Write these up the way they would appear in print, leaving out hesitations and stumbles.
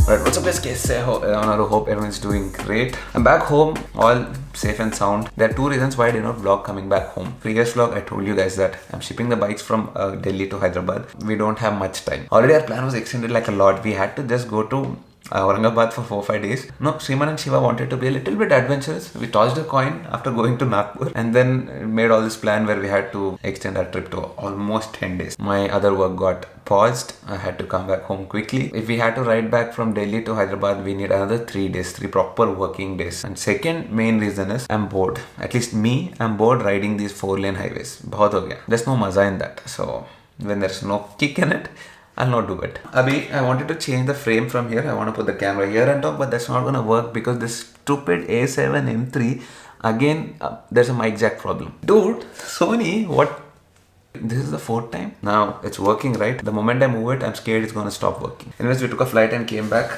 Alright, what's up guys? Hope everyone is doing great. I'm back home, all safe and sound. There are two reasons why I did not vlog coming back home. Previous vlog, I told you guys that I'm shipping the bikes from Delhi to Hyderabad. We don't have much time. Already our plan was extended like a lot. We had to just go to Aurangabad for 4-5 days. No, Sriman and Shiva wanted to be a little bit adventurous. We tossed a coin after going to Nagpur and then made all this plan where we had to extend our trip to almost 10 days. My other work got paused. I had to come back home quickly. If we had to ride back from Delhi to Hyderabad, we need another 3 days, 3 proper working days. And second main reason is I'm bored. At least me, I'm bored riding these 4-lane highways. Bahut ho gaya. There's no maza in that. So when there's no kick in it, I'll not do it. Abhi, I wanted to change the frame from here. I want to put the camera here on top, but that's not gonna work because this stupid A7 M3, again, there's a mic jack problem. Dude, Sony, what? This is the 4th time. Now it's working, right? The moment I move it, I'm scared it's gonna stop working. Anyways, we took a flight and came back.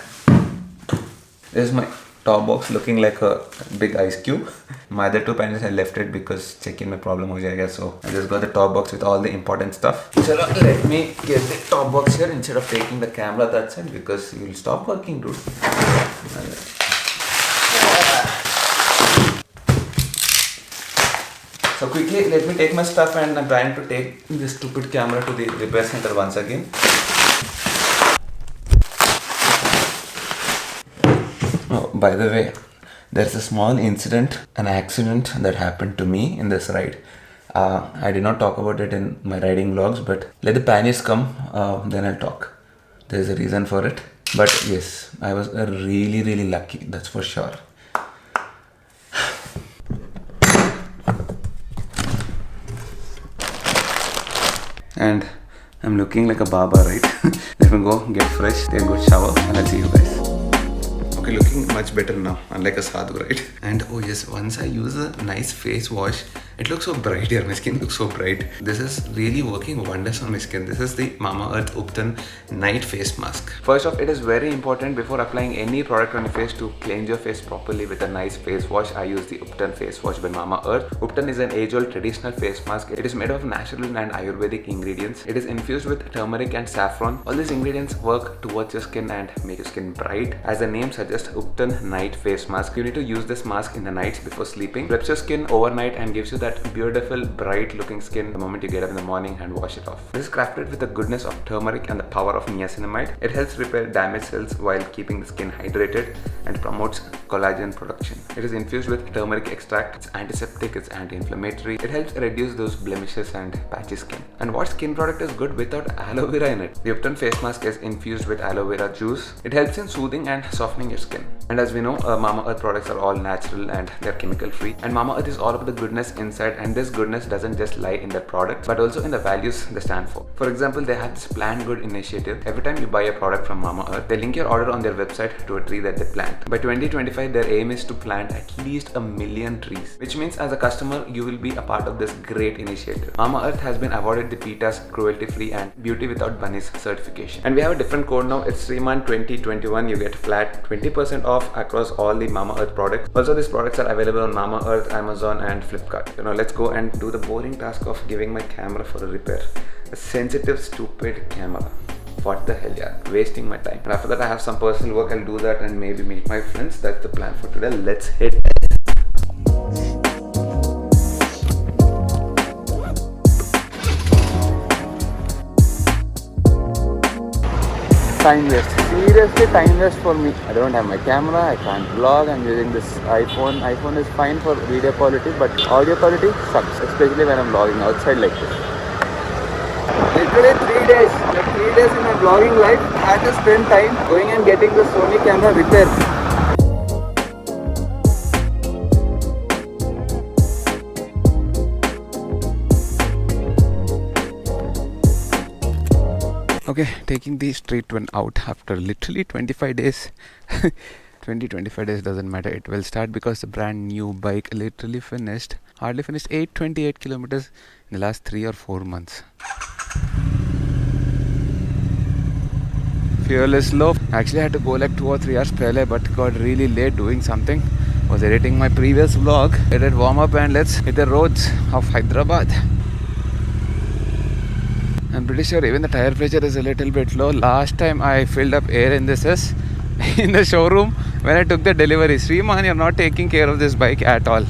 This is my top box looking like a big ice cube. My other 2 panels I left it because check-in mein problem ho jayega, so I just got the top box with all the important stuff. Chalo, let me get the top box here instead of taking the camera that side because it will stop working, dude. So quickly, let me take my stuff and I'm trying to take this stupid camera to the repair center once again. Oh, by the way, there's a small incident, an accident that happened to me in this ride. I did not talk about it in my riding vlogs, but let the panics come, then I'll talk. There's a reason for it. But yes, I was really lucky, that's for sure. And I'm looking like a baba, right? Let me go get fresh, take a good shower, and I'll see you guys. Okay, looking much better now, unlike a sadhu, right? And oh yes, once I use a nice face wash, it looks so bright here. My skin looks so bright. This is really working wonders on my skin. This is the Mamaearth Uptan Night Face Mask. First off, it is very important before applying any product on your face to cleanse your face properly with a nice face wash. I use the Uptan Face Wash by Mamaearth. Uptan is an age-old traditional face mask. It is made of natural and Ayurvedic ingredients. It is infused with turmeric and saffron. All these ingredients work towards your skin and make your skin bright. As the name suggests, Uptan Night Face Mask. You need to use this mask in the nights before sleeping. Preps your skin overnight and gives you that beautiful, bright looking skin the moment you get up in the morning and wash it off. This is crafted with the goodness of turmeric and the power of niacinamide. It helps repair damaged cells while keeping the skin hydrated and promotes collagen production. It is infused with turmeric extract. It's antiseptic, it's anti-inflammatory. It helps reduce those blemishes and patchy skin. And what skin product is good without aloe vera in it? The Uptan face mask is infused with aloe vera juice. It helps in soothing and softening your skin. And as we know, Mamaearth products are all natural and they're chemical free. And Mamaearth is all about the goodness inside, and this goodness doesn't just lie in their product but also in the values they stand for. For example, they have this Plant Good initiative. Every time you buy a product from Mamaearth, they link your order on their website to a tree that they plant. By 2025, their aim is to plant at least 1 million trees, which means as a customer, you will be a part of this great initiative. Mamaearth has been awarded the PETA's Cruelty Free and Beauty Without Bunnies certification. And we have a different code now. It's Sriman 2021. You get flat 20% off across all the Mamaearth products. Also, these products are available on Mamaearth, Amazon and Flipkart. Let's go and do the boring task of giving my camera for a repair. A sensitive, stupid camera. What the hell, yeah, wasting my time. And after that, I have some personal work. I'll do that and maybe meet my friends. That's the plan for today. Let's hit it. Time waste. Seriously, time waste for me. I don't have my camera, I can't vlog. I'm using this iPhone. iPhone is fine for video quality, but audio quality sucks, especially when I'm vlogging outside like this. Literally 3 days, like 3 days in my vlogging life, I had to spend time going and getting the Sony camera repaired. Okay, taking the street one out after literally 25 days. 20-25 days doesn't matter, it will start because the brand new bike literally hardly finished 828 kilometers in the last 3 or 4 months. Fuel is low. Actually I had to go like 2 or 3 hours pehle, but got really late doing something. Was editing my previous vlog. I did warm up and let's hit the roads of Hyderabad. I'm pretty sure even the tire pressure is a little bit low. Last time I filled up air in this is in the showroom when I took the delivery. Sriman, you're not taking care of this bike at all.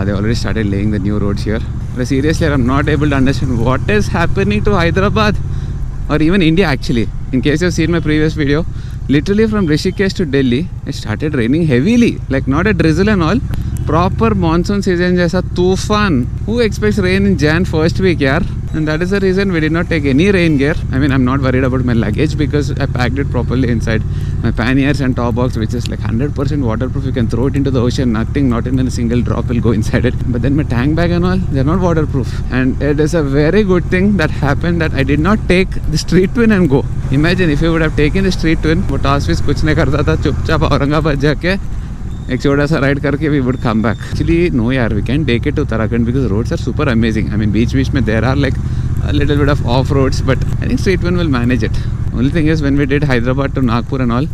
They already started laying the new roads here. But seriously, I'm not able to understand what is happening to Hyderabad or even India actually. In case you've seen my previous video, literally from Rishikesh to Delhi, it started raining heavily. Like not a drizzle and all. Proper monsoon season jaisa tufan. Who expects rain in Jan first week, yaar? And that is the reason we did not take any rain gear. I mean, I'm not worried about my luggage because I packed it properly inside. My panniers and top box, which is like 100% waterproof. You can throw it into the ocean, nothing, not even a single drop will go inside it. But then my tank bag and all, they're not waterproof. And it is a very good thing that happened that I did not take the street twin and go. Imagine if you would have taken the street twin, but office कुछ नहीं करता था, चुपचाप औरंगाबाद जाके एक छोटा सा ride करके we would come back. Actually, no yaar, we can take it to Uttarakhand because roads are super amazing. I mean, beach में there are like a little bit of off roads, but I think straight one will manage it. Only thing is when we did Hyderabad to Nagpur and all,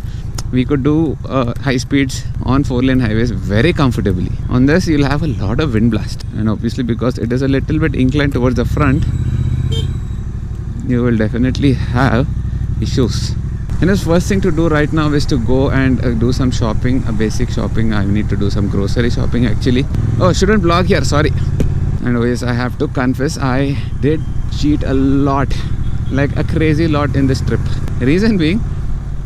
we could do high speeds on 4-lane highways very comfortably. On this, you'll have a lot of wind blast, and obviously because it is a little bit inclined towards the front, you will definitely have issues. And the first thing to do right now is to go and do some shopping, a basic shopping. I need to do some grocery shopping actually. Oh, shouldn't vlog here, sorry. And yes, I have to confess, I did cheat a lot, like a crazy lot in this trip. Reason being,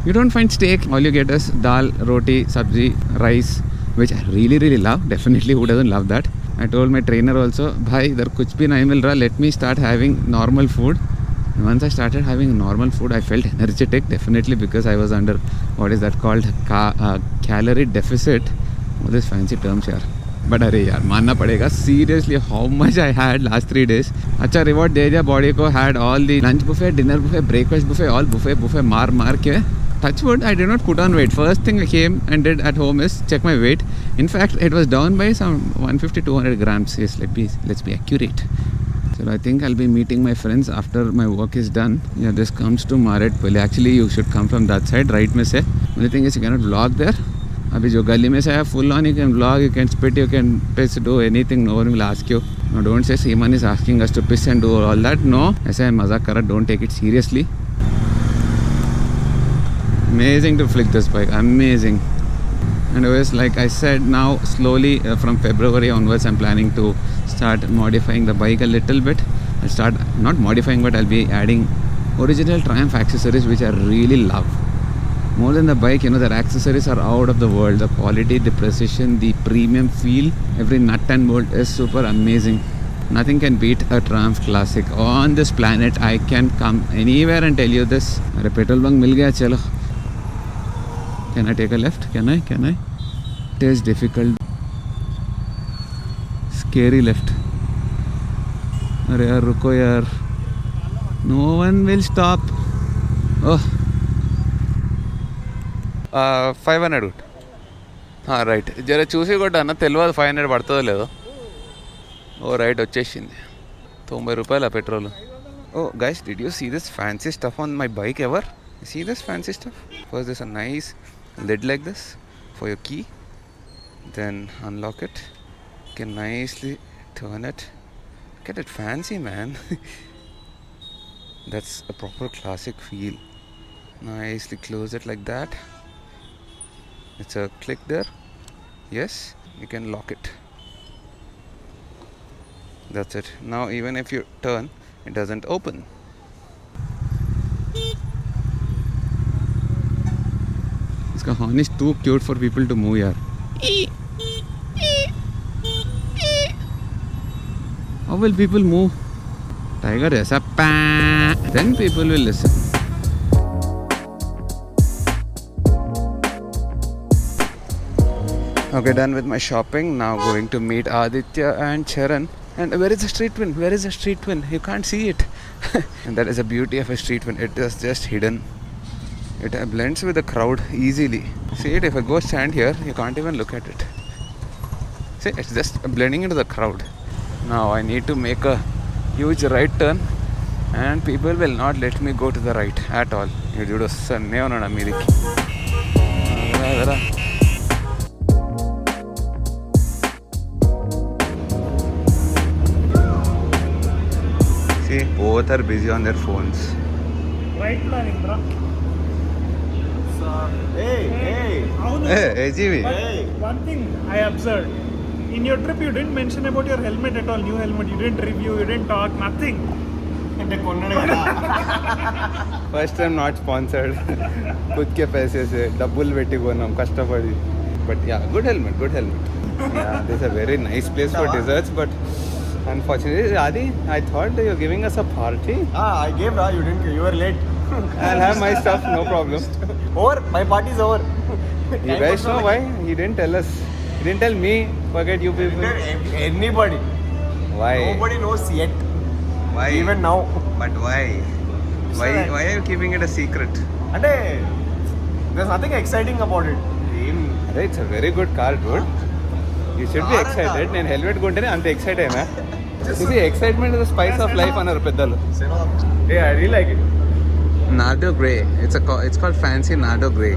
you don't find steak, all you get is dal, roti, sabji, rice, which I really love. Definitely, who doesn't love that? I told my trainer also, bhai, idhar kuch bhi nahi mil raha, let me start having normal food. Once I started having normal food, I felt energetic, definitely, because I was under, what is that called, calorie deficit. All these fancy terms here. But अरे यार मानना पड़ेगा, seriously how much I had last 3 days. अच्छा reward दे दिया body को, had all the lunch buffet, dinner buffet, breakfast buffet, all buffet मार के. Touch wood, I did not put on weight. First thing I came and did at home is check my weight. In fact, it was down by some 150-200 grams. Yes, let's be accurate. So I think I'll be meeting my friends after my work is done. Yeah, this comes to Maratpally. Actually, you should come from that side, right में से. Only thing is you cannot vlog there. अभी जो गली में से है full on, you can vlog, you can spit, you can piss, do anything. No one will ask you. No, don't say Seaman is asking us to piss and do all that. No, ऐसे मजाक कर रहा. Don't take it seriously. Amazing to flick this bike. Amazing. And always, like I said, now slowly from February onwards, I'm planning to start modifying the bike a little bit. I'll start not modifying, but I'll be adding original Triumph accessories, which I really love. More than the bike, you know, their accessories are out of the world. The quality, the precision, the premium feel, every nut and bolt is super amazing. Nothing can beat a Triumph Classic on this planet. I can come anywhere and tell you this. Arey petrol bunk mil gaya, chalo. Can I take a left? Can I? It is difficult. Scary left. Arey yaar, ruko yaar. No one will stop. Oh. 500 would. Right. Jara చూసి కొట్టాను తెలియదు 500 పడుతుందో లేదో. ఓ right వచ్చేసింది. 90 రూపాయల petrol. Oh guys, did you see this fancy stuff on my bike ever? You see this fancy stuff? First there's a nice lid like this for your key. Then unlock it. You can nicely turn it. Look at it, fancy man. That's a proper classic feel. Nicely close it like that. It's a click there. Yes, you can lock it. That's it. Now even if you turn, it doesn't open. This horn is too cute for people to move here. How will people move? Tiger aisa pa. Then people will listen. Okay, done with my shopping. Now going to meet Aditya and Charan. And where is the street twin? Where is the street twin? You can't see it. And that is the beauty of a street twin. It is just hidden. It blends with the crowd easily. See it, if I go stand here, you can't even look at it. See, it's just blending into the crowd. Now I need to make a huge right turn, and people will not let me go to the right at all. You do the sun on America. See, both are busy on their phones. Right planning, bro. AGV. One thing I observed in your trip, you didn't mention about your helmet at all. New helmet, you didn't review, you didn't talk, nothing. First time not sponsored. खुद के पैसे से double बेटी को नाम कष्टपड़ी. But yeah, good helmet. Yeah, this is a very nice place for desserts, but unfortunately, Adi, I thought that you're giving us a party. I gave, you didn't, you were late. I'll have my stuff, no problem. Over, my party is over. You guys know why? He didn't tell us. He didn't tell me. Forget you people. Anybody. Why? Nobody knows yet. Why? Even now. But why? Why are you keeping it a secret? And there's nothing exciting about it. It's a very good car, dude. You should be excited. నేను helmet కొంటేనే అంత excite అయినా. ఇది excitement is the spice of life అన్నారు పెద్దలు. Yeah, I really like it. Nardo Grey. It's called fancy Nardo Grey.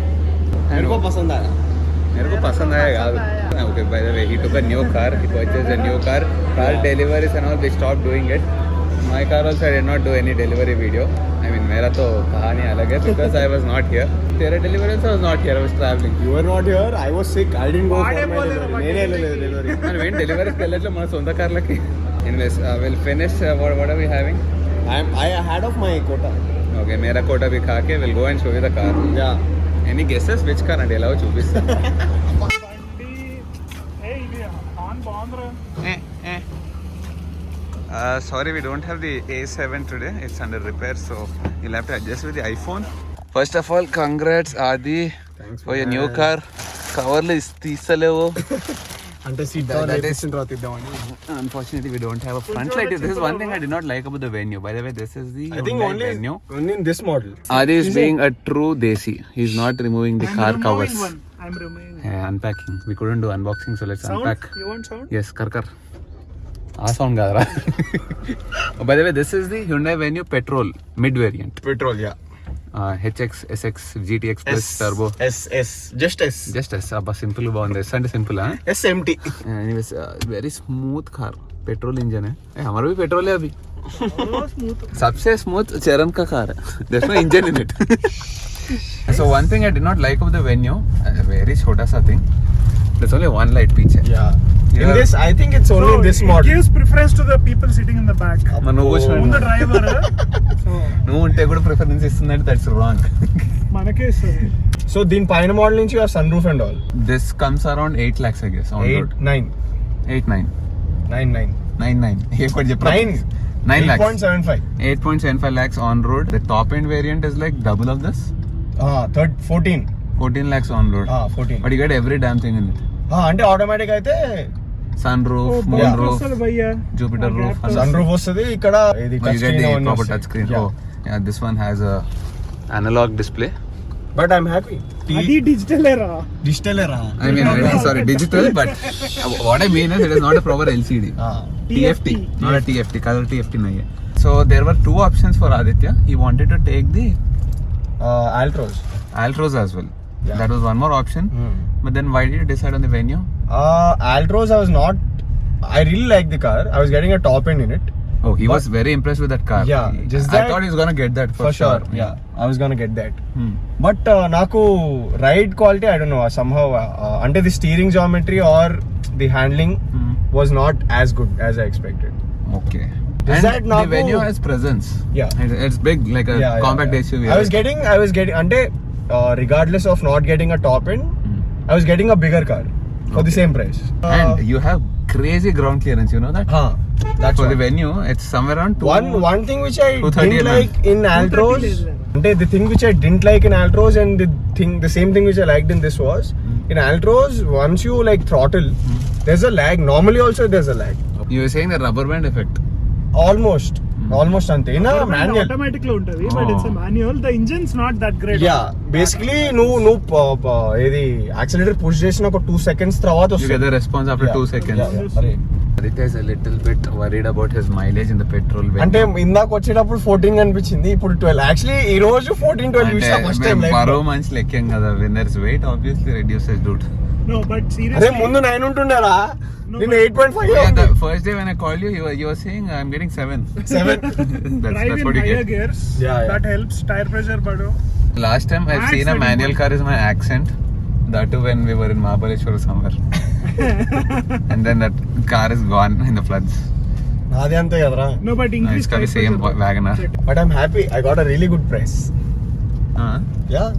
मेरे को पसंद आया. मेरे को पसंद आया. Okay, by the way, he took a new car. He purchased a new car. Car deliveries and all, they stopped doing it. My car also I did not do any delivery video. I mean, मेरा तो कहानी अलग है because I was not here. तेरा delivery also was not here. I was traveling. You were not here. I was sick. I didn't go for my delivery. నేనే delivery. And when deliveries వెళ్ళట్లే మన సొంత కార్లకి. Anyways, we'll finish. What are we having? I had of my quota. Okay, मेरा कोटा भी खा के we'll go and show you the car. Yeah. Any guesses which car అంటే ఎలా చూపిస్తా? Sorry, we don't have the A7 today. It's under repair, so you'll have to adjust with the iPhone. First of all, congrats, Adi, for your new car. Coverlu తీస్తలేవు. అంటే seat Unfortunately, we don't have a front light. This is one thing I did not like about the venue. By the way, this is the I think only in this model. Adi is being a true desi. He's not removing the car covers. I'm removing one. Yeah, unpacking. We couldn't do unboxing, so let's Sound? unpack. You want sound? Yes, kar. ఆ sound కాదరా. By the way, this is the Hyundai Venue Petrol mid variant. Petrol, yeah. HX, SX, GTX Plus Turbo. Just S. అబ్బా simple బాగుంది. Yes అంటే simple. SMT. Anyways, very smooth car. Petrol engine है. हमारा भी petrol है अभी. सबसे smooth चरण का कार है. There's no engine in it. So one thing I did not like of the venue, a very छोटा सा thing. There's only one light पीछे. Yeah. In this, I think it's only in this model. It gives preference to the people sitting in the back. నువ్వు ముందు driver నువ్వు ఉంటే కూడా preference ఇస్తుందంటే that's wrong. మనకే ఇస్తుంది. So దీని పైన మోడల్ నుంచి you have sunroof and all. This comes around 8 lakhs I guess on road. 9 ఏకోటి చెప్పరా? 9 lakhs. 8.75. 8.75 lakhs on road. The top end variant is like double of this. 14 lakhs on road. 14. But you get every damn thing in it. అంటే automatic అయితే Sunroof, moonroof, Jupiter roof. sunroof వస్తుంది ఇక్కడ. ఇది You get the proper touch screen. Oh, yeah, this one has a analog display. But I'm happy. అది digital ఏరా. I mean, sorry, digital, but what I mean is it is not a proper LCD. TFT, not a TFT. Color TFT nahi hai. So there were two options for Aditya. He wanted to take the Altroz as well. Yeah. That was one more option. But then why did you decide on the venue? Altroz, I really like the car. I was getting a top end in it. Oh, he was very impressed with that car. Yeah, just I that, thought he was gonna get that for sure. Yeah, I was gonna get that. But నాకు ride quality, I don't know, somehow అంటే the steering geometry or the handling was not as good as I expected. Okay. Is And that the Naku- venue has presence. Yeah. It's big, like a compact SUV. I was getting అంటే regardless of not getting a top end, I was getting a bigger car for the same price. And you have crazy ground clearance, you know that? That's For one. the venue, it's somewhere around One thing which I 230 didn't mm. like in Altroz, the thing which I didn't like in Altroz and the same thing which I liked in this was, in Altroz, once you like throttle, there's a lag. Normally also there's a lag. You were saying the rubber band effect. Almost అంతే. In a manual. Automatic లో ఉంటది, but it's a manual. The engine's not that great. Yeah, basically నువ్వు ఏది accelerator push చేసిన ఒక 2 seconds తర్వాత You get వస్తుంది. the response after 2 seconds. అరే Aditya is a little bit worried about his mileage in the petrol venue. అంటే ఇందాక వచ్చేటప్పుడు 14 కనిపించింది, ఇప్పుడు 12. యాక్చువల్లీ ఈ రోజు 14-12 చూసా ఫస్ట్ టైం లైఫ్ లో. బరో మంచి లెక్కాం కదా. Winners weight obviously reduces, dude. No, but అరే seriously. ముందు 9 ఉంటుండేరా, నేను 8.5 Yeah, ఉంది. the first day when I called you, you were saying I'm getting 7. 7. that's drive what in you higher get. gears. Yeah. That helps. Tire pressure bado. Last time I've seen a manual car is my accent. That too when we were in Mahabaleshwar somewhere. And then that car is gone in the floods. నాది అంతే కదరా. No, but No, increase it's got the price same was a- Wagoner. But I'm happy. I got a really good price. Yeah.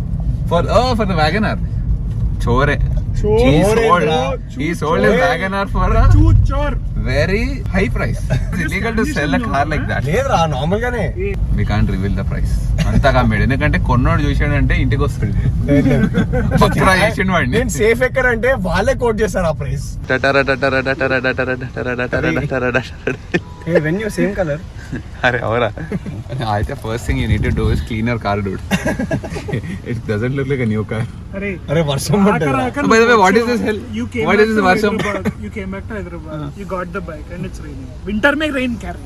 For the Wagoner. Chore. Chore. He Chore, sold. bro. He sold his Chore. Wagoner for a Choo chore. very high price. It's illegal to sell a car like that. లేదురా normal గానే. We can't reveal the price. అంతా కమ్మేడు ఎందుకంటే కొన్నోడు చూసాడంటే ఇంటికి వస్తాడు. పక్కన చేసిండు వాడిని. నేను సేఫ్ ఎక్కడ అంటే వాళ్ళే కోట్ చేస్తారు ఆ price. When you same colour. అరే అవరా అయితే first thing you need to do is clean your car Dude. It doesn't look like a new car. అరే వర్షం పడ్డది. By the way, what is this hell? You came What back is this to Varsham? Hyderabad. You came back to Hyderabad. You got the bike and it's raining. Winter may rain carry.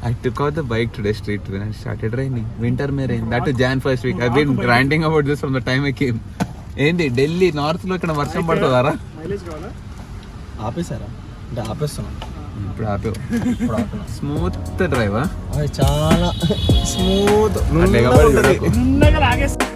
I took out the bike today straight when it started raining. Winter may rain. That is Jan first week. I've been grinding about this from the time I came. ఏంది Delhi north లో ఇక్కడ వర్షం పడుతుందారా? Mileage కావాలా? ఆపేసారా అంటే ఆపేస్తున్నాం. ఇప్పుడు ఆపేవు. ఇప్పుడు ఆపుతున్నాం. Smooth డ్రైవా? అది చాలా స్మూత్. అట్లా కాబట్టి చూడకు. నున్నగా లాగేస్తా.